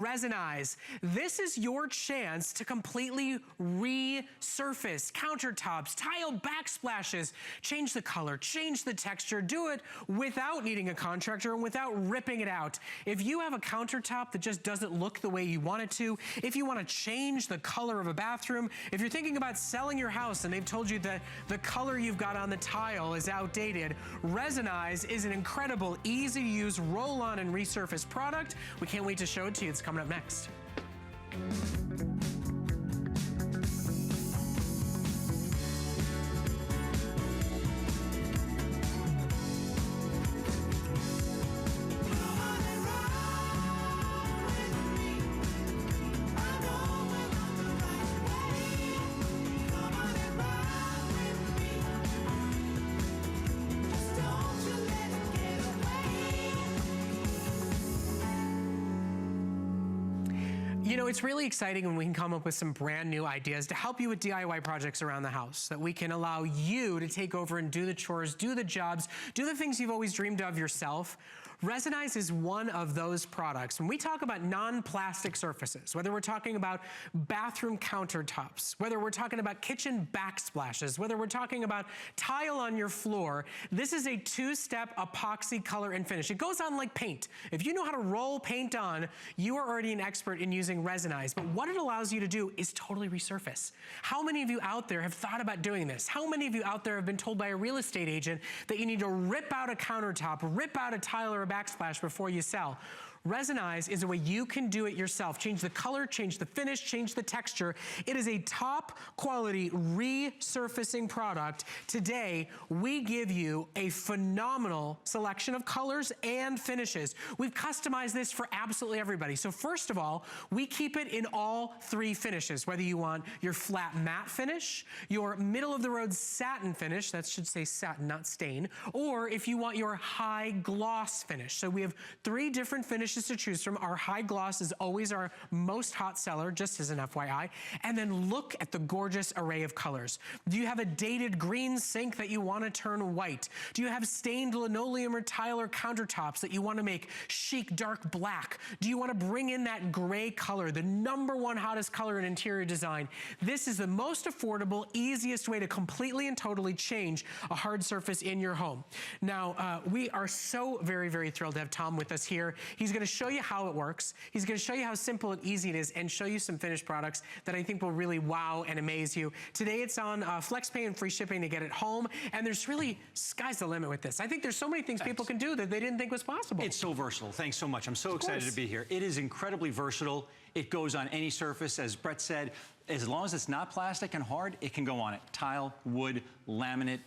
Resinize. This is your chance to completely resurface countertops, tile backsplashes, change the color, change the texture, do it without needing a contractor and without ripping it out. If you have a countertop that just doesn't look the way you want it to, if you want to change the color of a bathroom, if you're thinking about selling your house and they've told you that the color you've got on the tile is outdated, Resinize is an incredible, easy to use, roll on and resurface product. We can't wait to show it to you. It's coming up next. You know, it's really exciting when we can come up with some brand new ideas to help you with DIY projects around the house, that we can allow you to take over and do the chores, do the jobs, do the things you've always dreamed of yourself. Resinize is one of those products. When we talk about non-plastic surfaces, whether we're talking about bathroom countertops, whether we're talking about kitchen backsplashes, whether we're talking about tile on your floor, this is a two-step epoxy color and finish. It goes on like paint. If you know how to roll paint on, you are already an expert in using Resinize. But what it allows you to do is totally resurface. How many of you out there have thought about doing this? How many of you out there have been told by a real estate agent that you need to rip out a countertop, rip out a tile or a backsplash before you sell? Resinize is a way you can do it yourself. Change the color, change the finish, change the texture. It is a top quality resurfacing product. Today, we give you a phenomenal selection of colors and finishes. We've customized this for absolutely everybody. So first of all, we keep it in all three finishes, whether you want your flat matte finish, your middle of the road satin finish, that should say satin, not stain, or if you want your high gloss finish. So we have three different finishes to choose from. Our high gloss is always our most hot seller, just as an FYI. And then look at the gorgeous array of colors. Do you have a dated green sink that you want to turn white? Do you have stained linoleum or tile or countertops that you want to make chic dark black? Do you want to bring in that gray color, the #1 hottest color in interior design? This is the most affordable, easiest way to completely and totally change a hard surface in your home. Now, we are so very, very thrilled to have Tom with us here. He's going to show you how it works. He's going to show you how simple and easy it is and show you some finished products that I think will really wow and amaze you. Today it's on FlexPay and free shipping to get it home, and there's really, sky's the limit with this. I think there's so many things people can do that they didn't think was possible. It's so versatile. Thanks so much. I'm so excited to be here. It is incredibly versatile. It goes on any surface. As Brett said, as long as it's not plastic and hard, it can go on it. Tile, wood, laminate,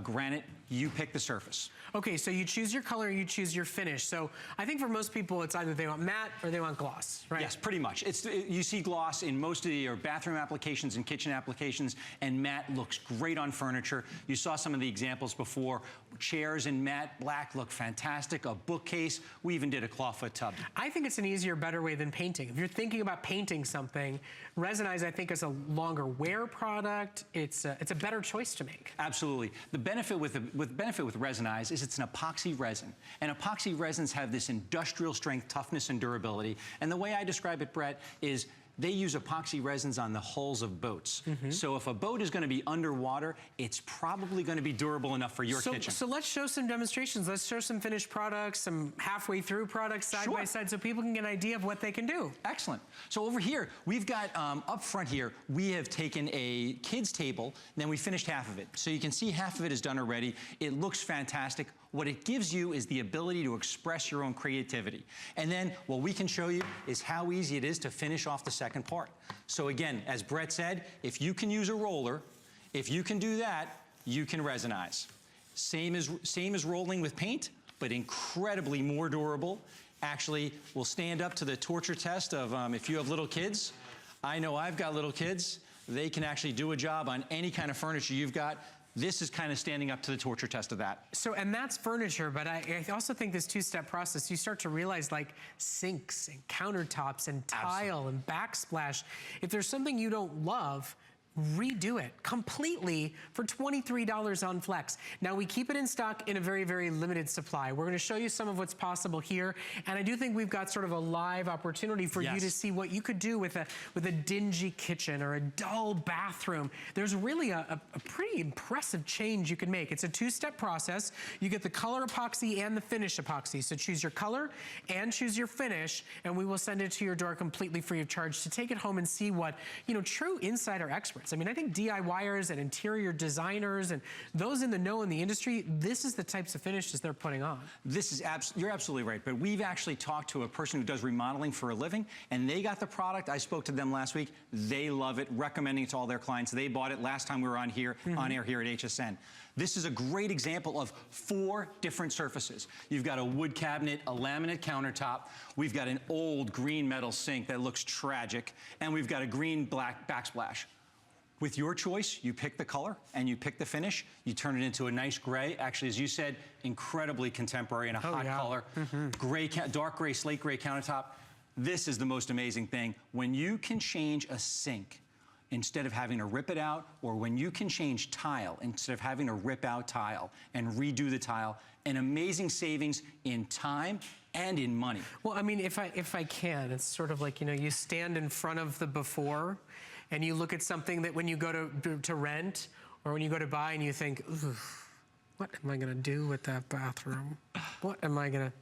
granite, you pick the surface. Okay, so you choose your color, you choose your finish. So I think for most people, it's either they want matte or they want gloss, right? Yes, pretty much. You see gloss in most of your bathroom applications and kitchen applications, and matte looks great on furniture. You saw some of the examples before. Chairs in matte black look fantastic. A bookcase, we even did a clawfoot tub. I think it's an easier, better way than painting. If you're thinking about painting something, Resinize, I think, is a longer wear product. It's a better choice to make. Absolutely. The benefit with Resinize is it's an epoxy resin. And epoxy resins have this industrial strength, toughness, and durability. And the way I describe it, Brett, is they use epoxy resins on the hulls of boats. So if a boat is going to be underwater, it's probably going to be durable enough for your kitchen. So let's show some demonstrations. Let's show some finished products, some halfway through products side by side so people can get an idea of what they can do. Excellent. So over here, we've got up front here, we have taken a kid's table, and then we finished half of it. So you can see half of it is done already. It looks fantastic. What it gives you is the ability to express your own creativity. And then what we can show you is how easy it is to finish off the second part. So again, as Brett said, if you can use a roller, if you can do that, you can Resinize. Same as rolling with paint, but incredibly more durable. Actually, will stand up to the torture test of if you have little kids. I know I've got little kids. They can actually do a job on any kind of furniture you've got. This is kind of standing up to the torture test of that. So, and that's furniture, but I also think this two-step process, you start to realize like sinks and countertops and tile and backsplash. If there's something you don't love, redo it completely for $23 on Flex. Now, we keep it in stock in a very, very limited supply. We're gonna show you some of what's possible here, and I do think we've got sort of a live opportunity for you to see what you could do with a dingy kitchen or a dull bathroom. There's really a pretty impressive change you can make. It's a two-step process. You get the color epoxy and the finish epoxy. So choose your color and choose your finish, and we will send it to your door completely free of charge to take it home and see what, you know, true insider experts. I mean, I think DIYers and interior designers and those in the know in the industry, this is the types of finishes they're putting on. This is you're absolutely right, but we've actually talked to a person who does remodeling for a living, and they got the product. I spoke to them last week. They love it, recommending it to all their clients. They bought it last time we were on here, on air here at HSN. This is a great example of 4 different surfaces. You've got a wood cabinet, a laminate countertop. We've got an old green metal sink that looks tragic, and we've got a green black backsplash. With your choice, you pick the color and you pick the finish. You turn it into a nice gray. Actually, as you said, incredibly contemporary and a hot color. Gray, dark gray, slate gray countertop. This is the most amazing thing. When you can change a sink instead of having to rip it out, or when you can change tile instead of having to rip out tile and redo the tile, an amazing savings in time and in money. Well, I mean, if I can, it's sort of like, you know, you stand in front of the before and you look at something that when you go to rent or when you go to buy and you think, ooh, what am I gonna do with that bathroom? What am I gonna...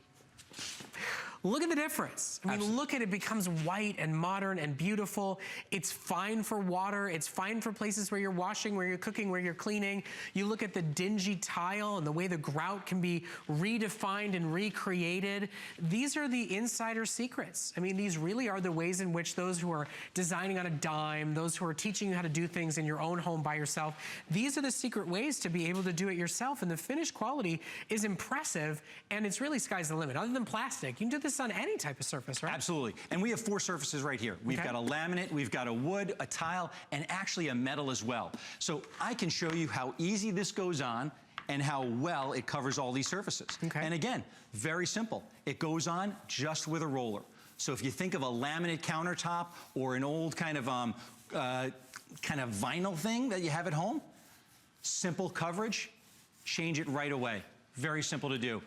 Look at the difference. I mean, look at it, it becomes white and modern and beautiful. It's fine for water. It's fine for places where you're washing, where you're cooking, where you're cleaning. You look at the dingy tile and the way the grout can be redefined and recreated. These are the insider secrets. I mean, these really are the ways in which those who are designing on a dime, those who are teaching you how to do things in your own home by yourself, these are the secret ways to be able to do it yourself. And the finished quality is impressive, and it's really sky's the limit. Other than plastic, you can do this on any type of surface, right? Absolutely. And we have 4 surfaces right here. We've got a laminate, we've got a wood, a tile, and actually a metal as well. So I can show you how easy this goes on and how well it covers all these surfaces. And again, very simple. It goes on just with a roller. So if you think of a laminate countertop or an old kind of vinyl thing that you have at home, simple coverage, change it right away. Very simple to do.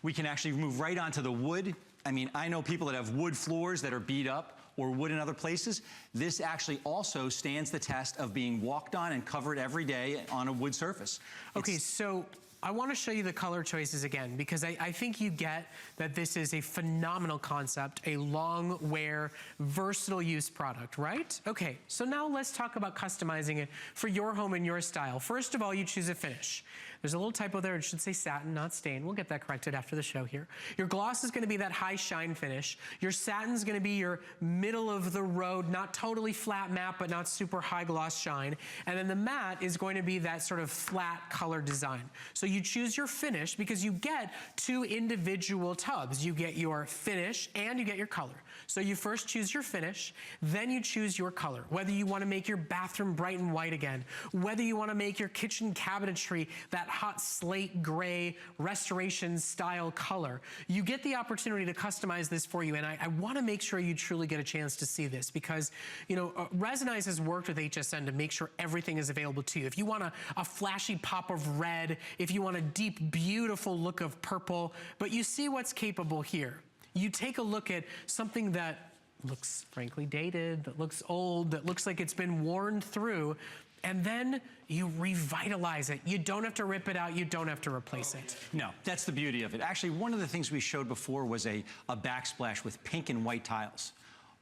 We can actually move right onto the wood. I mean, I know people that have wood floors that are beat up or wood in other places. This actually also stands the test of being walked on and covered every day on a wood surface. Okay, so I want to show you the color choices again, because I think you get that this is a phenomenal concept, a long wear, versatile use product, right? Okay, so now let's talk about customizing it for your home and your style. First of all, you choose a finish. There's a little typo there. It should say satin, not stain. We'll get that corrected after the show here. Your gloss is going to be that high shine finish. Your satin's going to be your middle of the road, not totally flat matte, but not super high gloss shine. And then the matte is going to be that sort of flat color design. So you choose your finish because you get 2 individual tubs. You get your finish and you get your color. So you first choose your finish, then you choose your color. Whether you want to make your bathroom bright and white again, whether you want to make your kitchen cabinetry that hot slate gray restoration style color, you get the opportunity to customize this for you. And I want to make sure you truly get a chance to see this because, you know, Resinize has worked with HSN to make sure everything is available to you. If you want a flashy pop of red, if you want a deep, beautiful look of purple, but you see what's capable here. You take a look at something that looks frankly dated, that looks old, that looks like it's been worn through, and then you revitalize it. You don't have to rip it out. You don't have to replace it. No, that's the beauty of it. Actually, one of the things we showed before was a backsplash with pink and white tiles.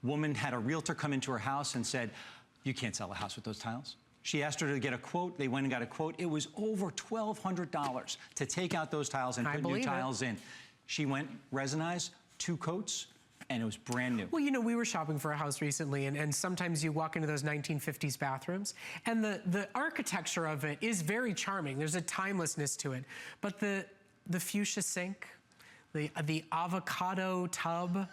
Woman had a realtor come into her house and said, you can't sell a house with those tiles. She asked her to get a quote. They went and got a quote. It was over $1,200 to take out those tiles and put new tiles in. She went, Resinize, 2 coats, and it was brand new. Well, you know, we were shopping for a house recently, and sometimes you walk into those 1950s bathrooms, and the architecture of it is very charming. There's a timelessness to it. But the fuchsia sink, the avocado tub,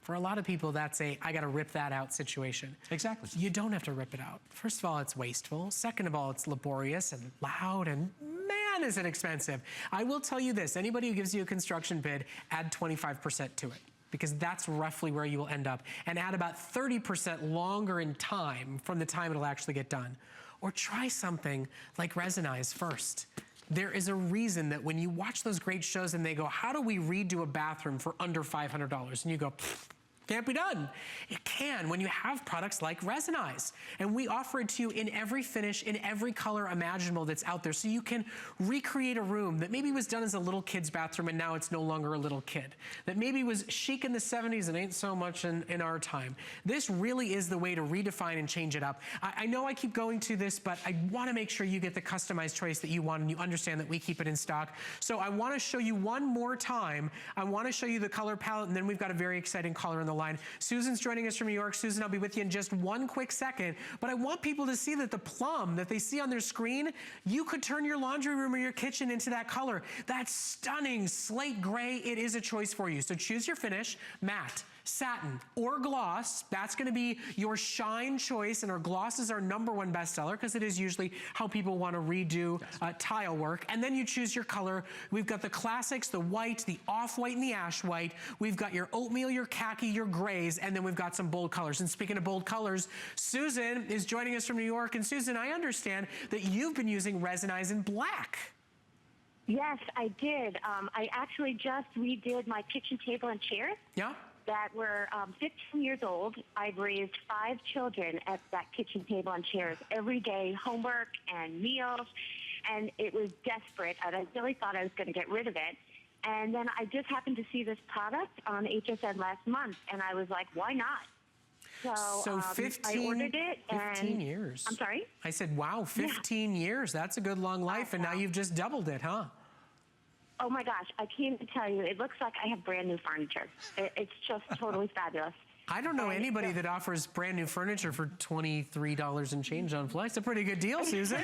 for a lot of people, that's a, I gotta rip that out situation. Exactly. You don't have to rip it out. First of all, it's wasteful. Second of all, it's laborious and loud, and man, is it expensive. I will tell you this, anybody who gives you a construction bid, add 25% to it. because that's roughly where you will end up, and add about 30% longer in time from the time it'll actually get done. Or try something like Resinize first. There is a reason that when you watch those great shows and they go, how do we redo a bathroom for under $500? And you go, can't be done. It can when you have products like Resinize. And we offer it to you in every finish, in every color imaginable that's out there, so you can recreate a room that maybe was done as a little kid's bathroom and now it's no longer a little kid. That maybe was chic in the 70s and ain't so much in our time. This really is the way to redefine and change it up. I know I keep going to this, but I want to make sure you get the customized choice that you want and you understand that we keep it in stock. So I want to show you one more time. I want to show you the color palette, and then we've got a very exciting color in the line. Susan's joining us from New York. Susan, I'll be with you in just one quick second, but I want people to see that the plum that they see on their screen, you could turn your laundry room or your kitchen into that color. That stunning slate gray, it is a choice for you. So choose your finish, matte, satin, or gloss. That's gonna be your shine choice, and our gloss is our #1 bestseller because it is usually how people wanna redo tile work. And then you choose your color. We've got the classics, the white, the off-white, and the ash white. We've got your oatmeal, your khaki, your grays, and then we've got some bold colors. And speaking of bold colors, Susan is joining us from New York. And Susan, I understand that you've been using Resinize in black. Yes, I did. I actually just redid my kitchen table and chairs. Yeah? That were 15 years old. I've raised 5 children at that kitchen table and chairs every day, homework and meals, and it was desperate. And I really thought I was going to get rid of it. And then I just happened to see this product on HSN last month, and I was like, why not? So 15, I ordered it. 15 years. I'm sorry? I said, wow, 15 years. That's a good long life, and now you've just doubled it, huh? Oh my gosh, I can't even tell you. It looks like I have brand new furniture. It's just totally fabulous. I don't know anybody that offers brand new furniture for $23 and change on Flex. A pretty good deal, Susan.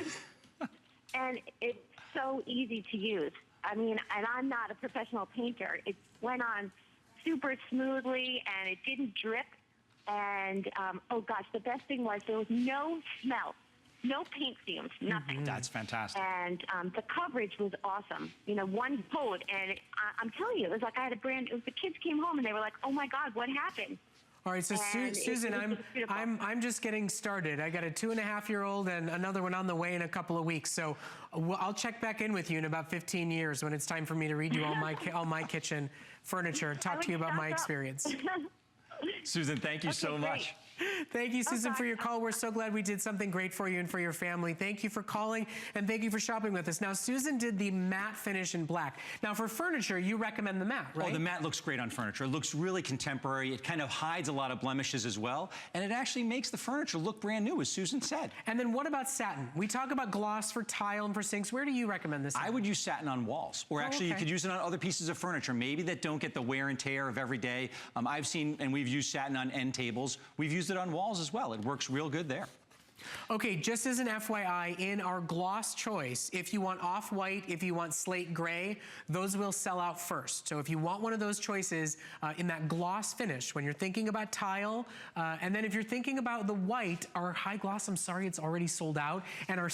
And it's so easy to use. I mean, and I'm not a professional painter. It went on super smoothly, and it didn't drip. And, oh gosh, the best thing was there was no smell. No paint fumes, nothing. That's fantastic. And the coverage was awesome. You know, one coat, and I'm telling you, it was like I had a the kids came home and they were like, oh my God, what happened? All right, so Susan, I'm just getting started. I got a 2.5-year-old and another one on the way in a couple of weeks. So I'll check back in with you in about 15 years when it's time for me to redo all my kitchen furniture and talk to you about my experience. Susan, thank you so much. Thank you, Susan, for your call. We're so glad we did something great for you and for your family. Thank you for calling, and thank you for shopping with us. Now, Susan did the matte finish in black. Now, for furniture, you recommend the matte, right? Oh, the matte looks great on furniture. It looks really contemporary. It kind of hides a lot of blemishes as well, and it actually makes the furniture look brand new, as Susan said. And then what about satin? We talk about gloss for tile and for sinks. Where do you recommend this? I would use satin on walls, or actually you could use it on other pieces of furniture, maybe that don't get the wear and tear of every day. I've seen, and we've used satin on end tables. We've used it on walls as well. It works real good there. Okay, just as an FYI, in our gloss choice, if you want off-white, if you want slate gray, those will sell out first. So if you want one of those choices in that gloss finish, when you're thinking about tile, and then if you're thinking about the white, our high gloss, I'm sorry, it's already sold out, and our